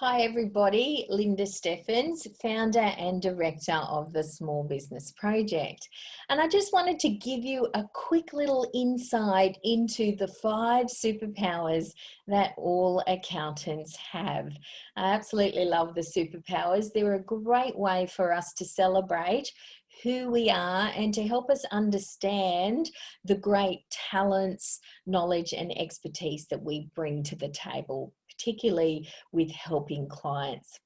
Hi everybody, Linda Steffens, founder and director of the Small Business Project. And I just wanted to give you a quick little insight into the 5 superpowers that all accountants have. I absolutely love the superpowers. They're a great way for us to celebrate who we are and to help us understand the great talents, knowledge and expertise that we bring to the table, particularly with helping clients.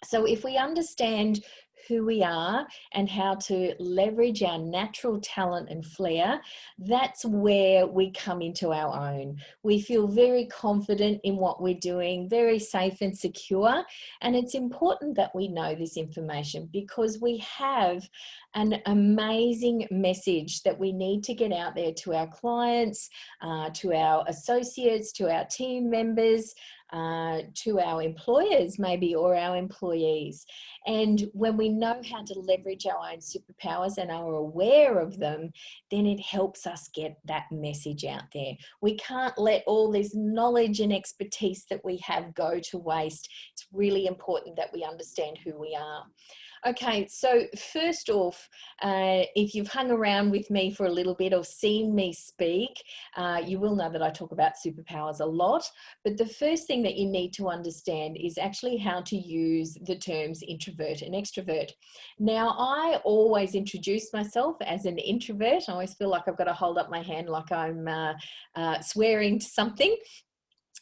So if we understand who we are and how to leverage our natural talent and flair, that's where we come into our own. We feel very confident in what we're doing, very safe and secure. And it's important that we know this information because we have an amazing message that we need to get out there to our clients, to our associates, to our team members, to our employers maybe, or our employees. And when we know how to leverage our own superpowers and are aware of them, then it helps us get that message out there. We can't let all this knowledge and expertise that we have go to waste. It's really important that we understand who we are. Okay, so first off, if you've hung around with me for a little bit or seen me speak, you will know that I talk about superpowers a lot. But the first thing that you need to understand is actually how to use the terms introvert and extrovert. Now, I always introduce myself as an introvert. I always feel like I've got to hold up my hand like I'm swearing to something.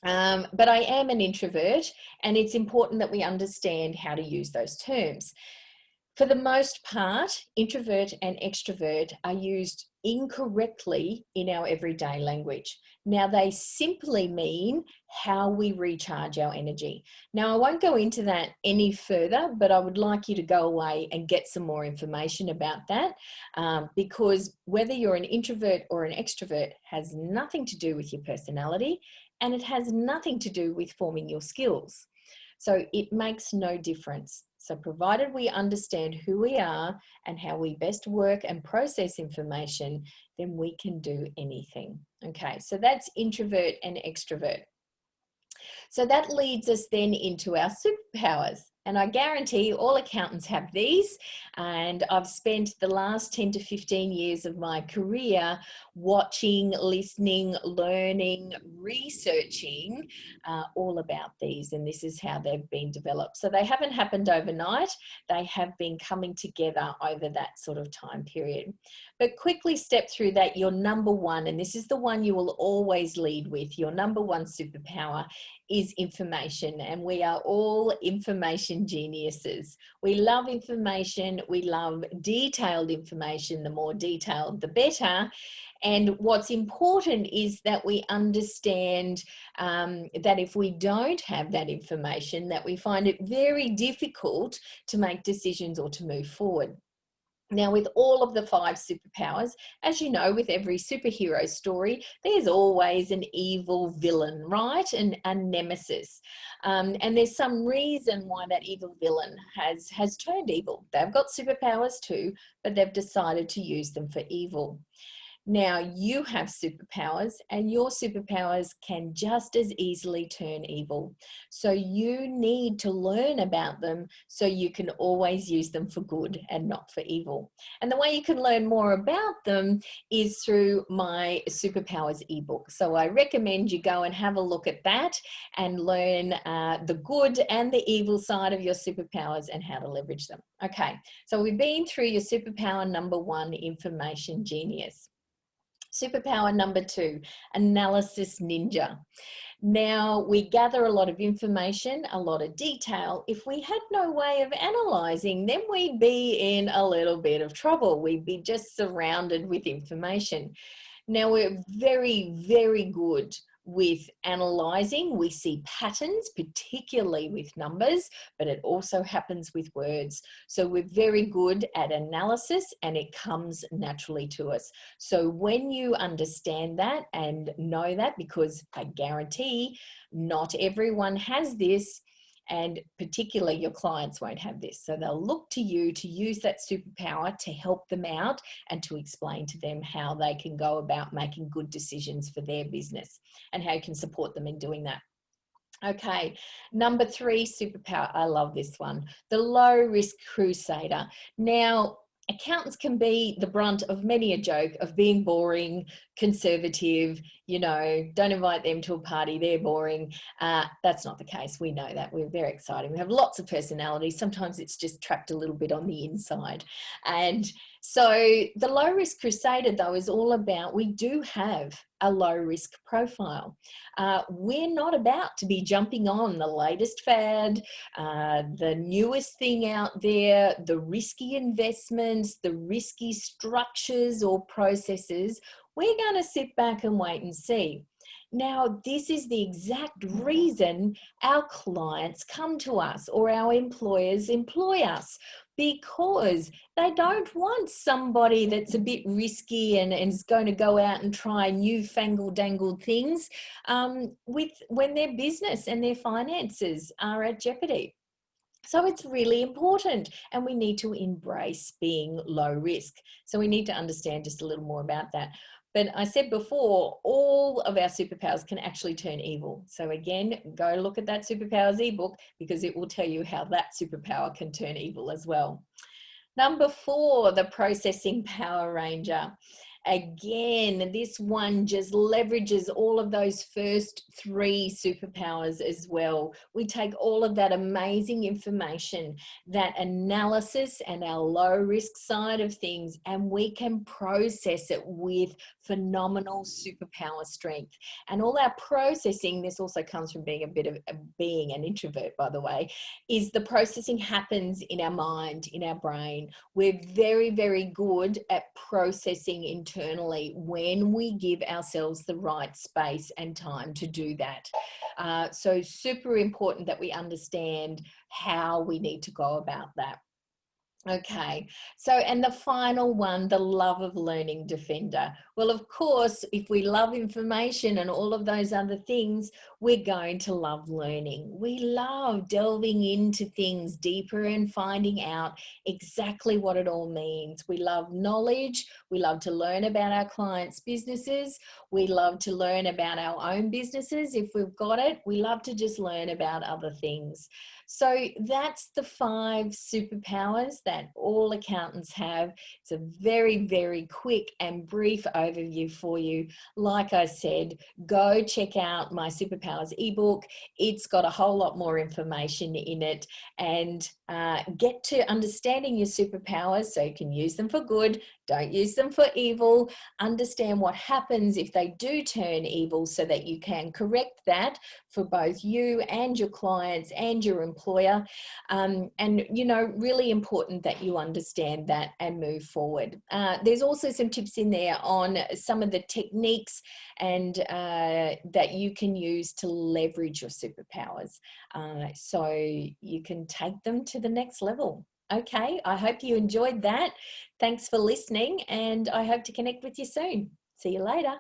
But I am an introvert, and it's important that we understand how to use those terms. For the most part, introvert and extrovert are used incorrectly in our everyday language. Now, they simply mean how we recharge our energy. Now, I won't go into that any further, but I would like you to go away and get some more information about that, because whether you're an introvert or an extrovert has nothing to do with your personality, and it has nothing to do with forming your skills. So it makes no difference. So provided we understand who we are and how we best work and process information, then we can do anything. Okay, so that's introvert and extrovert. So that leads us then into our superpowers. And I guarantee all accountants have these. And I've spent the last 10 to 15 years of my career watching, listening, learning, researching all about these. And this is how they've been developed. So they haven't happened overnight. They have been coming together over that sort of time period. But quickly step through that. Your number one, and this is the one you will always lead with, your number one superpower is information. And we are all information geniuses. We love information. We love detailed information. The more detailed, the better. And what's important is that we understand that if we don't have that information, that we find it very difficult to make decisions or to move forward. Now, with all of the 5 superpowers, as you know, with every superhero story, there's always an evil villain, right? And a nemesis. And there's some reason why that evil villain has turned evil. They've got superpowers too, but they've decided to use them for evil. Now, you have superpowers, and your superpowers can just as easily turn evil. So you need to learn about them so you can always use them for good and not for evil. And the way you can learn more about them is through my superpowers ebook. So I recommend you go and have a look at that and learn the good and the evil side of your superpowers and how to leverage them. Okay, so we've been through your superpower number 1, information genius. Superpower number 2, analysis ninja. Now, we gather a lot of information, a lot of detail. If we had no way of analyzing, then we'd be in a little bit of trouble. We'd be just surrounded with information. Now, we're very, very good with analyzing. We see patterns, particularly with numbers, but it also happens with words. So we're very good at analysis, and it comes naturally to us. So when you understand that and know that, because I guarantee not everyone has this, and particularly your clients won't have this. So they'll look to you to use that superpower to help them out and to explain to them how they can go about making good decisions for their business and how you can support them in doing that. Okay, number 3 superpower. I love this one. The low risk crusader. Now, accountants can be the brunt of many a joke of being boring, conservative, don't invite them to a party, they're boring. That's not the case. We know that. We're very exciting. We have lots of personalities. Sometimes it's just trapped a little bit on the inside. And so the low risk crusader, though, is all about, we do have a low risk profile. We're not about to be jumping on the latest fad, the newest thing out there, the risky investments, the risky structures or processes. We're going to sit back and wait and see. Now, this is the exact reason our clients come to us or our employers employ us, because they don't want somebody that's a bit risky and is going to go out and try newfangled dangled things when their business and their finances are at jeopardy. So it's really important, and we need to embrace being low risk. So we need to understand just a little more about that. But I said before, all of our superpowers can actually turn evil. So again, go look at that superpowers ebook, because it will tell you how that superpower can turn evil as well. Number 4, the processing power ranger. Again, this one just leverages all of those first 3 superpowers as well. We take all of that amazing information, that analysis and our low risk side of things, and we can process it with phenomenal superpower strength. And all our processing, this also comes from being being an introvert, by the way, is the processing happens in our mind, in our brain. We're very, very good at processing internally when we give ourselves the right space and time to do that. So super important that we understand how we need to go about that. Okay, so, and the final one, the love of learning defender. Well, of course, if we love information and all of those other things, we're going to love learning. We love delving into things deeper and finding out exactly what it all means. We love knowledge. We love to learn about our clients' businesses. We love to learn about our own businesses if we've got it. We love to just learn about other things. So that's the 5 superpowers that all accountants have. It's a very, very quick and brief overview for you. Like I said, go check out my Superpowers ebook. It's got a whole lot more information in it, and get to understanding your superpowers so you can use them for good. Don't use them for evil. Understand what happens if they do turn evil so that you can correct that for both you and your clients and your employer. And, really important that you understand that and move forward. There's also some tips in there on some of the techniques and that you can use to leverage your superpowers, so you can take them to the next level. Okay, I hope you enjoyed that. Thanks for listening, and I hope to connect with you soon. See you later.